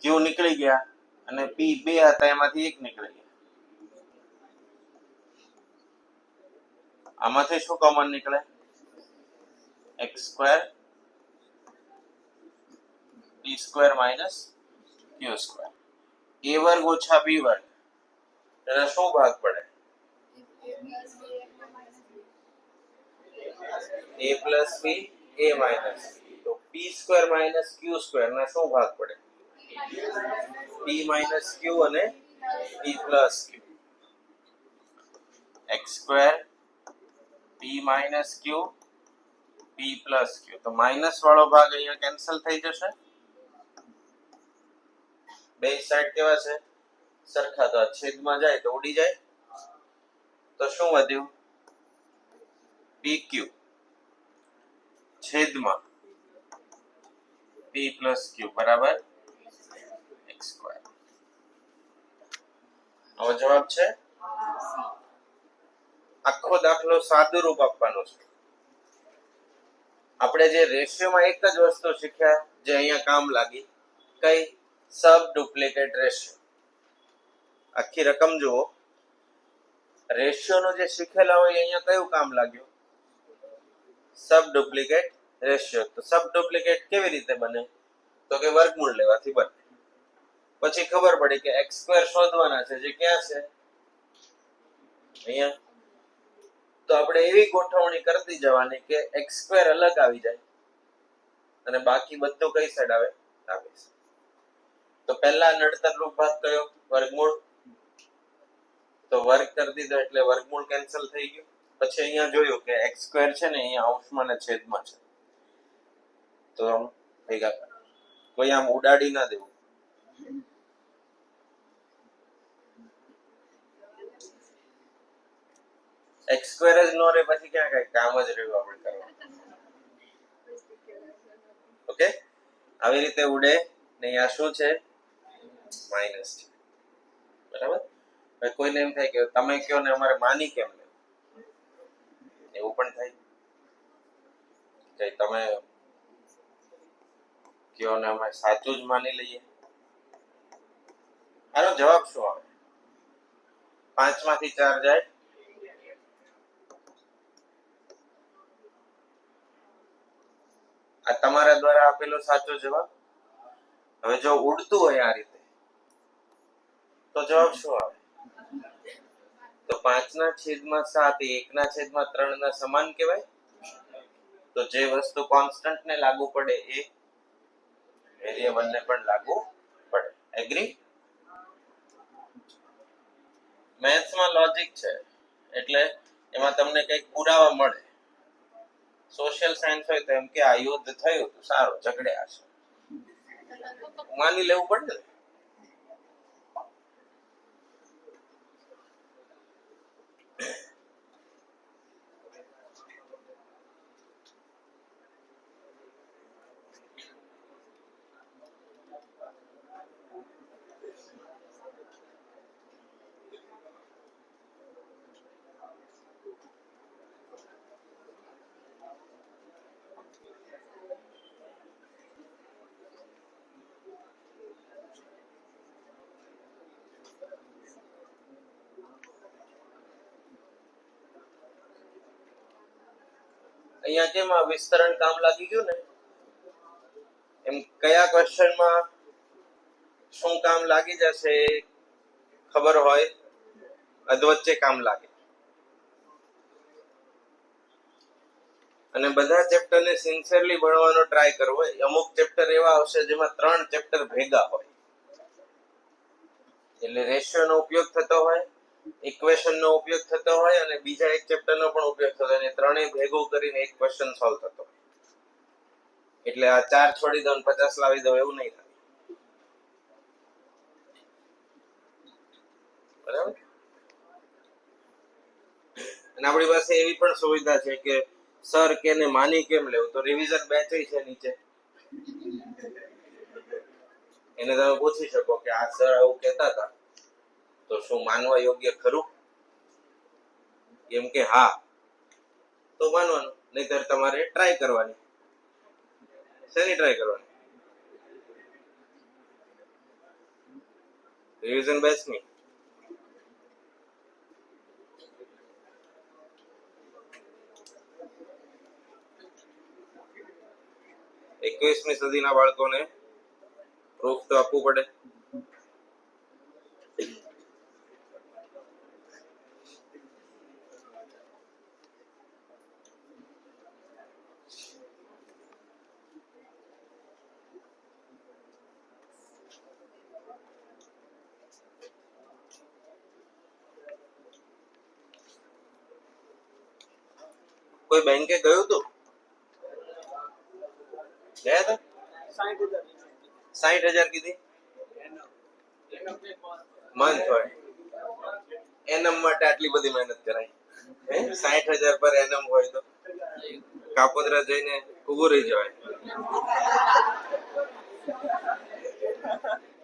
q નીકળી ગયા અને p બે હતા એમાંથી એક નીકળી ગયા. આમાંથી શું કોમન નીકળે? X square p square minus q square. a વર્ગ ઓછા b વર્ગ એના શું ભાગ પડે? a plus b a minus. તો p square minus q square ના શું ભાગ પડે? p માઇનસ q અને p plus q. x square p minus q p plus q. તો માઇનસ વાળો ભાગ અહીંયા કેન્સલ થઈ જશે. બે સાઈડ કેવા છે? સરખા. તો આ છેદમાં જાય તો ઉડી જાય. તો શું વધ્યું? pq છેદમાં p પ્લસ q બરાબર x સ્ક્વેર. આવો જવાબ છે. આખો દાખલો સાદુરૂપ આપવાનો છે. આપણે જે રેશિયોમાં એક જ વસ્તુ શીખ્યા જે અહીંયા કામ લાગી, કઈ? સબ ડુપ્લિકેટ રેશિયો. આખી રકમ જુઓ, રેશિયો નું જે શીખેલા હોય અહીંયા કયું કામ લાગ્યું? સબ ડુપ્લિકેટ રેશિયો. તો સબ ડુપ્લિકેટ કેવી રીતે બને? તો કે વર્ગમૂળ લેવાથી બને. પછી ખબર પડી કે x સ્ક્વેર શોધવાના છે, જે ક્યાં છે? અહીંયા. તો આપણે એવી ગોઠવણી કરતી જવાની કે x સ્ક્વેર અલગ આવી જાય અને બાકી બધું કઈ સાઈડ આવે? ડાબી સાઈડ. તો પહેલા નડતર રૂપ ભાગ કયો? વર્ગમૂળ. તો વર્ગ કરી દીધો એટલે વર્ગમૂળ કેન્સલ થઈ ગયું. પછી અહીંયા જોયું કે x સ્ક્વેર છે ને અહીંયા અંશમાં ને છેદમાં છે, તો ભેગા કર. કોઈ આમ ઉડાડી ના દેવું. x સ્ક્વેર જ નો રે પછી ક્યાં કઈ કામ જ રહ્યું આપણે કરવા. ઓકે, આવી રીતે ઉડે ને આ શું છે? માઇનસ છે. બરાબર. હવે કોઈને એમ થાય કે તમે કયો ને અમારે માની કેમ લેવું, એવું પણ થાય કે તમે કયો ને અમે સાચું જ માની લઈએ. આનો જવાબ શું આવે? 5 માંથી 4 જાય. આ તમારા દ્વારા આપેલો સાચો જવાબ. હવે જો ઉડતું હોય આ રીતે તો જવાબ શું આવે? તો 5/7 એ 1/3 ના સમાન કહેવાય. તો જે વસ્તુ કોન્સ્ટન્ટ ને લાગુ પડે એ વેરિયેબલ ને પણ લાગુ પડે. એગ્રી? મેથ્સ માં લોજિક છે એટલે એમાં તમને કઈક પુરાવા મળે. સોશિયલ સાયન્સ હોય તો એમ કે આ યુદ્ધ થયું તો સારું, ઝઘડ્યા છે, માની લેવું પડે ને. અહીંયા કેમ આ વિસ્તરણ કામ લાગી ગયું ને, એમ કયા ક્વેશ્ચનમાં શું કામ લાગી જશે ખબર હોય, અધવચ્ચે કામ લાગે. અને બધા ચેપ્ટરને સિન્સિયરલી ભણવાનો ટ્રાય કરવો. અમુક ચેપ્ટર એવા આવશે જેમાં 3 ચેપ્ટર ભેગા હોય, એટલે રેશિયો નો ઉપયોગ થતો હોય, ઇક્વેશન નો ઉપયોગ થતો હોય અને બીજા એક ચેપ્ટર નો પણ ઉપયોગ થતો હોય, અને ત્રણેય ભેગું કરીને એક ક્વેશ્ચન સોલ્વ થતો હોય. એટલે આ 4 છોડી દો 50 લાવી દો એવું નહીં થાય. બરાબર. અને આપણી પાસે એવી પણ સુવિધા છે કે સર કેને માની કેમ લેવું, તો રિવિઝન બેચ છે નીચે, એને તમે પૂછી શકો કે આ સર આવું કહેતા હતા તો શું માનવા યોગ્ય ખરું? એમ કે હા તો માનવાનું, નહીતર તમારે ટ્રાય કરવાની. શેની ટ્રાય કરવાની? રિવિઝન બેચ ની. એકવીસમી સદીના બાળકોને પ્રૂફ તો આપવું પડે. કોઈ બેંકે ગયું હતું? ગયા હતા? 60,000 કીધી મંથ હોય. એનમ માટે આટલી બધી મહેનત કરાય? 60,000 પર એનમ હોય તો કાપોદ્રા જઈને ઉભું રહી જવાય.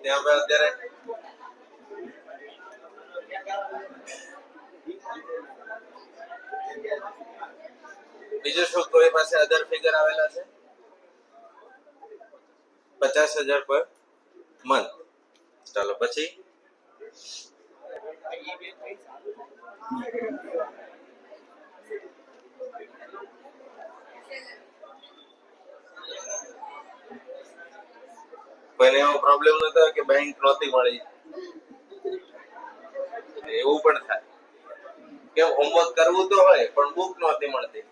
ત્યાં પર અત્યારે બીજું શું કોઈ પાસે અધર ફિગર આવેલા છે? 50,000 પર મંથ. ચાલો પછી કોઈને એવો પ્રોબ્લેમ નતો કે બેંક નહોતી મળી? એવું પણ થાય કે હોમવર્ક કરવું તો હોય પણ બુક નહોતી મળતી.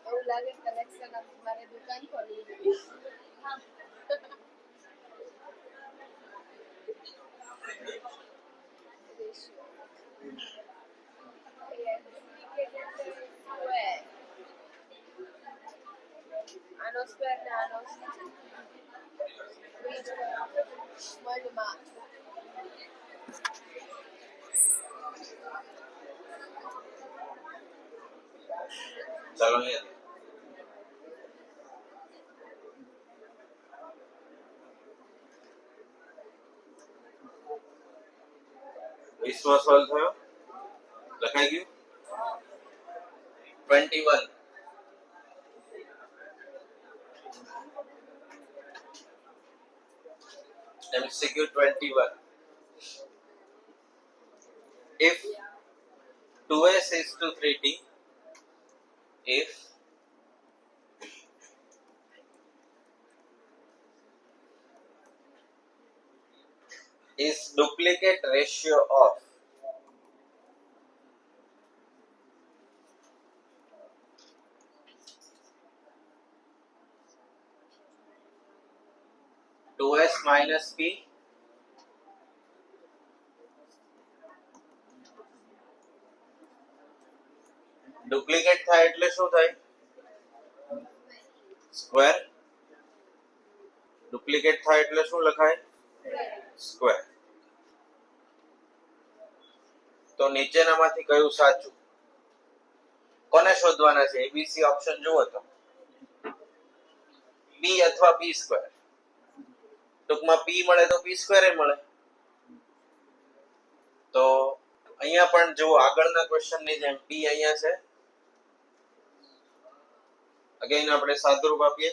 એવું લાગે કનેક્શન મારે દુકાન ખોલી આનો સ્ક્વેર ને આનો મનમાં ચાલો અહીંયા 20 સોલ્વ થયો, લખાઈ ગયું. 21 MCQ 21. If 2s is to 3t, if is duplicate ratio of 2s minus p duplicate થાય એટલે શું થાય? સ્ક્વેર. ડુપ્લિકેટ થાય એટલે શું લખાય? સ્ક્વેર. તો નીચેનામાંથી કયું સાચું? કોને શોધવાના છે? એબીસી ઓપ્શન જુઓ તો બી અથવા બી સ્ક્વેર. ટૂંકમાં પી મળે તો પી સ્ક્વેર મળે. તો અહીંયા પણ જુઓ આગળના ક્વેશ્ચનની જેમ પી અહીંયા છે. અગેન આપણે સાદુરૂપ આપીએ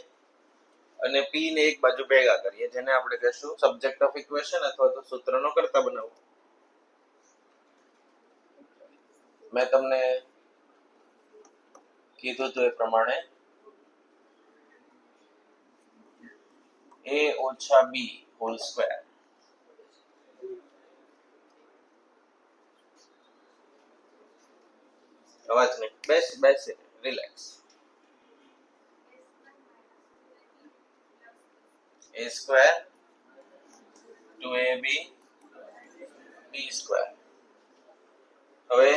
અને પી ને એક બાજુ ભેગા કરીએ, જેને આપણે કહીશું સબ્જેક્ટ ઓફ ઇક્વેશન અથવા તો સૂત્રનો કર્તા બનાવવો. મેં તમને કીધું તો એ પ્રમાણે a ઓછા b હોલ સ્ક્વેર અવાજ નહીં, બેસ relax. a square 2ab b square. હવે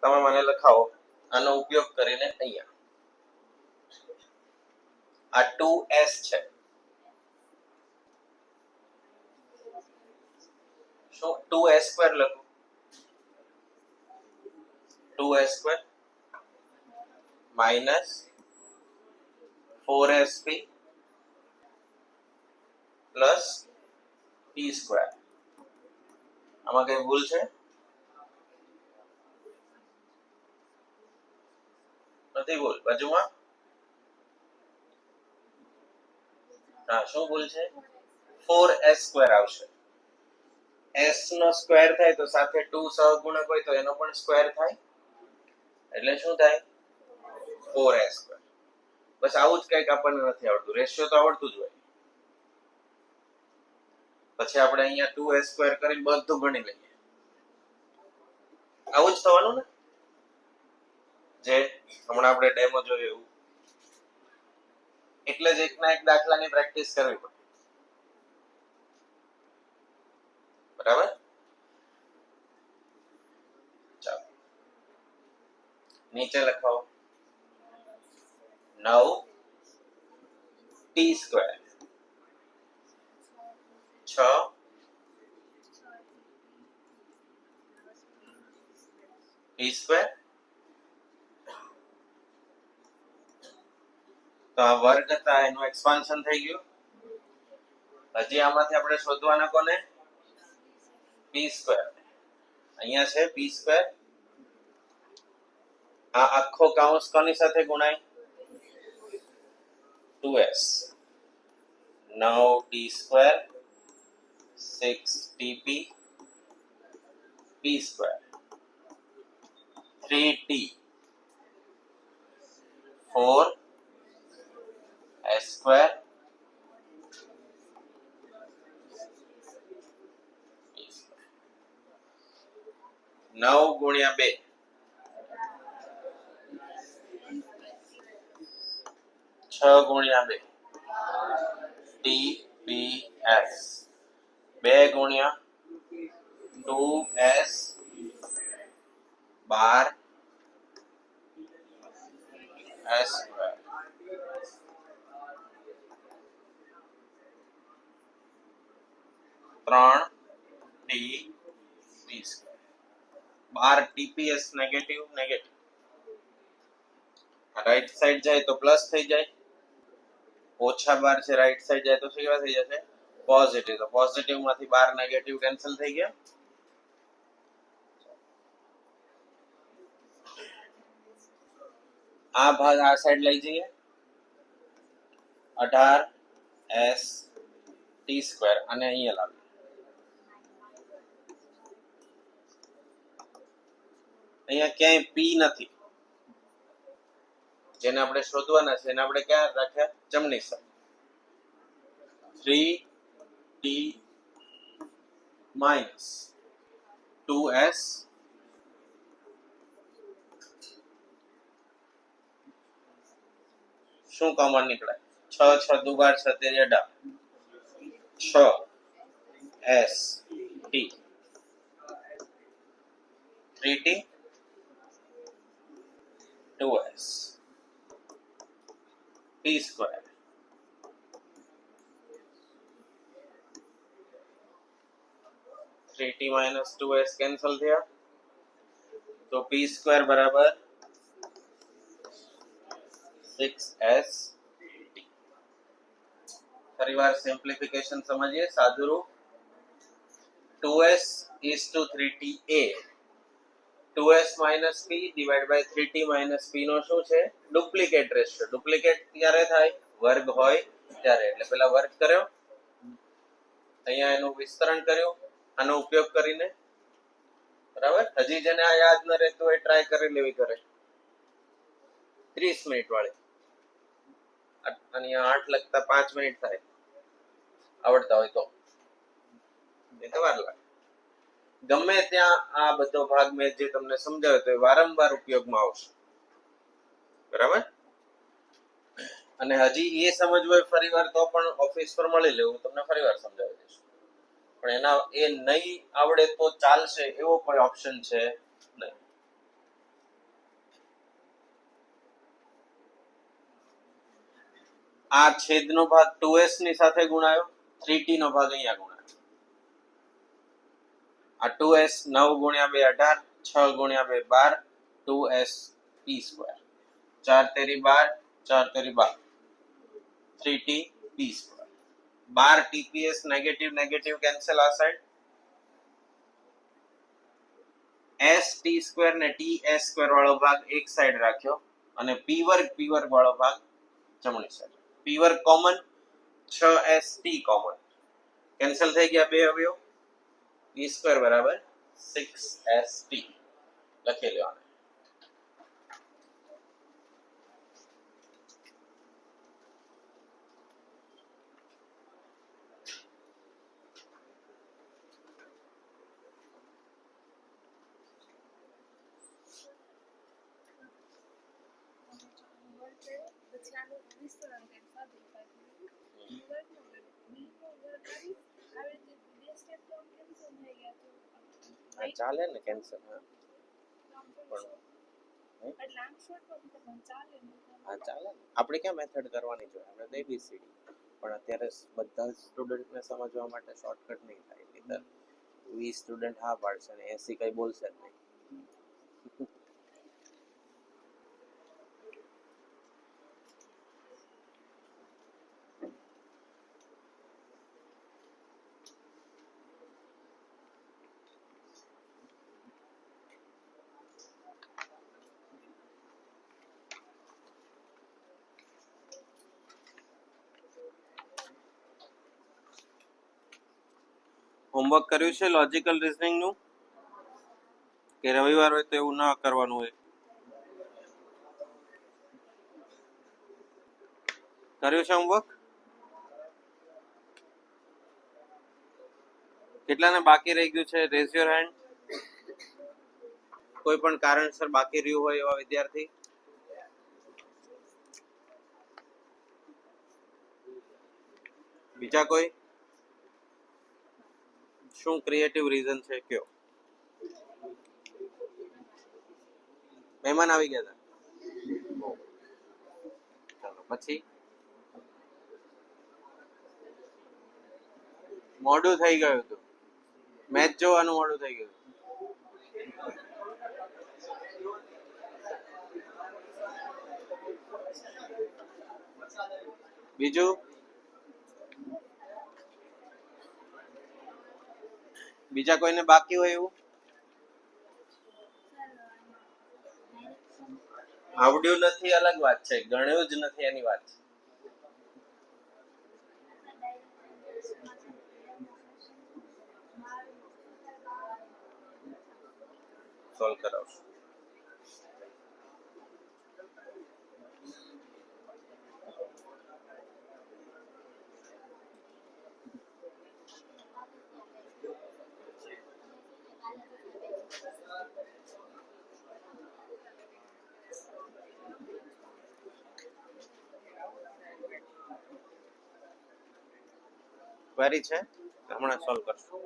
તમે મને લખાવો આનો ઉપયોગ કરીને. અહીંયા આ 2s છે શું 2s² લખું 2s² minus 4sp plus p². આમાં કઈ ભૂલ છે? નથી ભૂલ. બાજુમાં હા શું ભૂલ છે? 4s² આવશે. s નો સ્ક્વેર થાય તો સાથે 2 સહગુણક હોય તો એનો પણ સ્ક્વેર થાય એટલે શું થાય 4s². બસ આવું જ કંઈક આપણને નથી આવડતું. રેશિયો તો આવડતું જ હોય. પછી આપણે અહીંયા 2s² કરીને બધું ગણી લઈએ. આવું જ થવાનું ને જે હમણાં આપણે ડેમો જોયો એવું. એટલે જ એકના એક દાખલાની પ્રેક્ટિસ કરવી પડે. બરાબર? ચાલો નીચે લખાવો 9t² 6 t². તો આ વર્ગ હતા એનું એક્સપાન્શન થઈ ગયું. હજી આમાંથી આપણે શોધવાના કોને? p². અહીંયા છે p². આ આખો કૌંસ કોની સાથે ગુણાય? 2s. 9t² 6tp p² 3t 4s² 9 ગુણ્યા 2 6 ગુણ્યા 2 tps 2 ગુણ્યા 2s 12 s². 3t p². 12 tps negative negative. Right side જાય તો પ્લસ થઈ જાય. -12 છે રાઈટ સાઈડ જાય તો શું કેવા થઈ જશે? પોઝિટિવ. તો પોઝિટિવ માંથી 12 નેગેટિવ કેન્સલ થઈ ગયા. આ ભાગ આ સાઈડ લઈ જઈએ 18s t² અને અહીંયા લાવીએ. અહીંયા ક્યાંય p નથી. જેને આપણે શોધવાના છે એને આપણે ક્યાં રાખ્યા? જમણી સાઈડ. 3t minus 2s શું કોમન નીકળે? 6 6 દુ 12 6 તેરી 18 6s t 3t 2s p². 3t minus 2s cancel થયા તો p² બરાબર 6s t. ફરીવાર સિમ્પ્લિફિકેશન સમજીએ. સાદુરૂપ 2s is to 3ta 2s minus p divided by 3t minus p નો શું છે? Duplicate ratio. ડુપ્લિકેટ ક્યારે થાય? વર્ગ હોય ત્યારે. એટલે પેલા વર્ગ કર્યો, અહીંયા એનું વિસ્તરણ કર્યું આનો ઉપયોગ કરીને. બરાબર? હજી જેને આ યાદ ન રહેતું હોય ટ્રાય કરી લેવી કરે. 30 મિનિટ વાળી. અને 8 લગતા 5 મિનિટ થાય આવડતા હોય તો. એ તો વાર લાગે. ગમે ત્યાં આ બધો ભાગ મેં જે તમને સમજાવ્યો તો એ વારંવાર ઉપયોગમાં આવશે. બરાબર? અને હજી એ સમજવું હોય ફરીવાર તો પણ ઓફિસ પર મળી લેવું, તમને ફરીવાર સમજાવી દઈશું. પણ એના એ નહીં આવડે તો ચાલશે એવો કોઈ ઓપ્શન છે નહીં. આ છેદનો ભાગ 2s ની સાથે ગુણાયો, 3t નો ભાગ અહીંયા ગુણાયો. આ 2s 9 ગુણ્યા 2 18, 6 ગુણ્યા 2 12, 2s p સ્ક્વેર, 4 તેરી 12, 4 તેરી 12, 3t p square. 12 tps negative negative cancel આ સાઈડ, s t સ્ક્વેર ને t s સ્ક્વેર વાળો ભાગ એક સાઈડ રાખ્યો અને p વર્ગ વાળો ભાગ જમણી સાઈડ. p વર્ગ common, 6s t common, cancel થઈ ગયા બે અવયવ, p સ્ક્વેર બરાબર 6s t લખી લેવાનું. પછી આનું વિસ્તરણ કંઈક સાદું થાય. વર્ગનો વર્ગ, બીનો વર્ગ કરી આવી રીતે બે સ્ટેપ તો આમ કેન્સલ થઈ ગયા તો આ ચાલે ને કેન્સલ? હા પણ એટલે આમ શોર્ટકટ કરવાનું ચાલે ને હા ચાલે ને. આપણે ક્યાં મેથડ કરવાની જોઈએ, આપણે તો એબીસીડી. પણ અત્યારે બધા સ્ટુડન્ટને સમજવા માટે શોર્ટકટ નહીં થાય. નહીંતર 20 સ્ટુડન્ટ હા પાડશે ને 80 કઈ બોલશે જ નહીં. હોમવર્ક કર્યું છે લોજિકલ રીઝનિંગ નું? કે રવિવાર હોય તો એવું ના કરવાનું હોય? કર્યું છે હોમવર્ક? કેટલાને બાકી રહી ગયું છે? Rays your hand. કોઈ પણ કારણસર બાકી રહ્યું હોય એવા વિદ્યાર્થી? બીજા કોઈ? શું ક્રિએટિવ રીઝન છે કયો? મહેમાન આવી ગયા હતા? ચાલો પછી. મોડું થઈ ગયું હતું, મેચ જોવાનું મોડું થઈ ગયું. બીજું? બીજા કોઈને બાકી હોય એવું? આવડ્યું નથી અલગ વાત છે, ગણ્યું જ નથી એની વાત છે. સોલ્વ કરાવશું. ક્વેરી છે હમણાં સોલ્વ કરશું.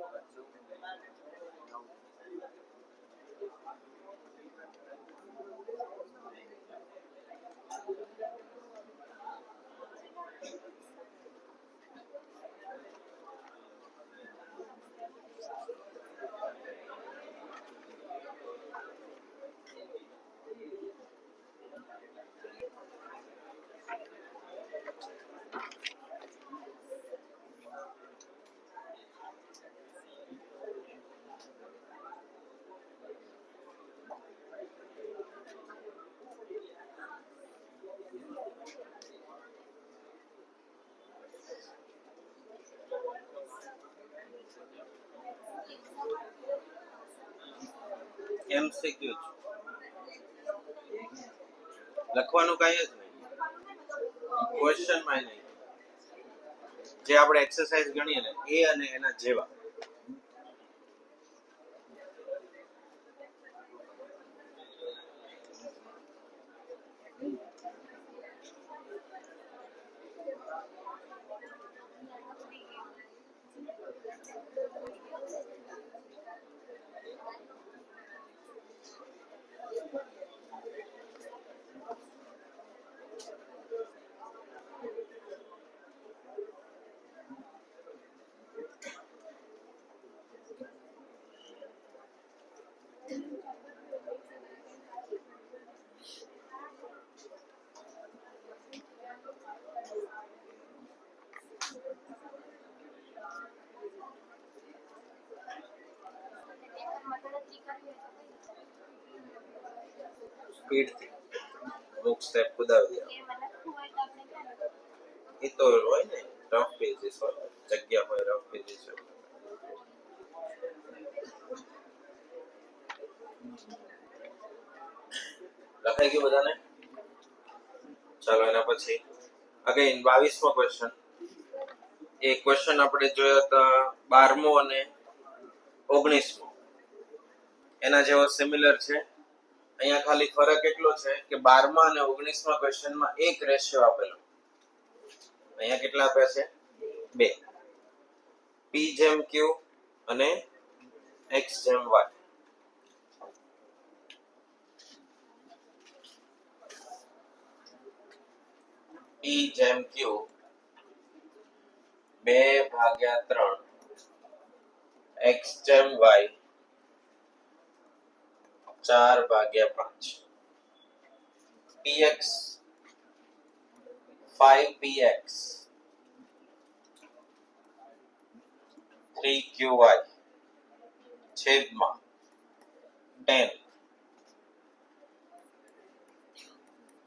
MCQ લખવાનું કઈ જ નહીં, ક્વેશ્ચન માં નહીં, જે આપણે એક્સરસાઇઝ ગણીએ ને એ અને એના જેવા. સ્પીડથી અમુક સ્ટેપ કુદાવી દે. એમાં લખવું હોય તો આપણે ક્યાં લખવું? એ તો હોય ને રફ પેજીસ હોય, જગ્યા હોય રફ પેજીસ હોય. લખાઈ ગયું બધાને? ચાલો એના પછી અગેન 22મો ક્વેશ્ચન. એ ક્વેશ્ચન આપણે જોયા હતા 12મો અને 19મો. એના જેવો સિમિલર છે. અહીંયા ખાલી ફરક એટલો છે કે 12મા અને 19મા ક્વેશ્ચનમાં એક રેશિયો આપેલો. અહીંયા કેટલા આપ્યા છે? 2. p જેમ q અને x જેમ y. p જેમ q 2/3 x જેમ y 4/5 px 5px 3qy છેદમાં 10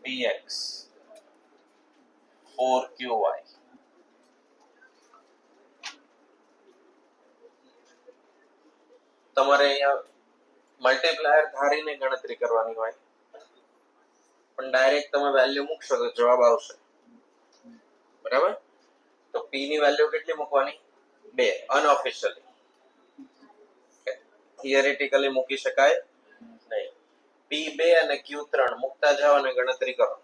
px 4qy. તમારે અહીંયા મલ્ટીપ્લાયર ધારીને ગણતરી કરવાની હોય, પણ ડાયરેક્ટ તમે વેલ્યુ મૂકશો તો જવાબ આવશે. બરાબર? તો p ની વેલ્યુ કેટલી મૂકવાની? 2 અનઓફિશિયલી. થિયરેટિકલી મૂકી શકાય નહીં. p2 અને q3 મૂકતા જાઓ અને ગણતરી કરો.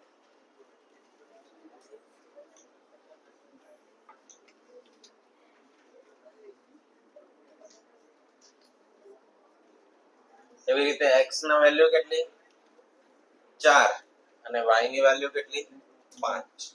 એવી રીતે x ના વેલ્યુ કેટલી? 4 અને y ની વેલ્યુ કેટલી? 5.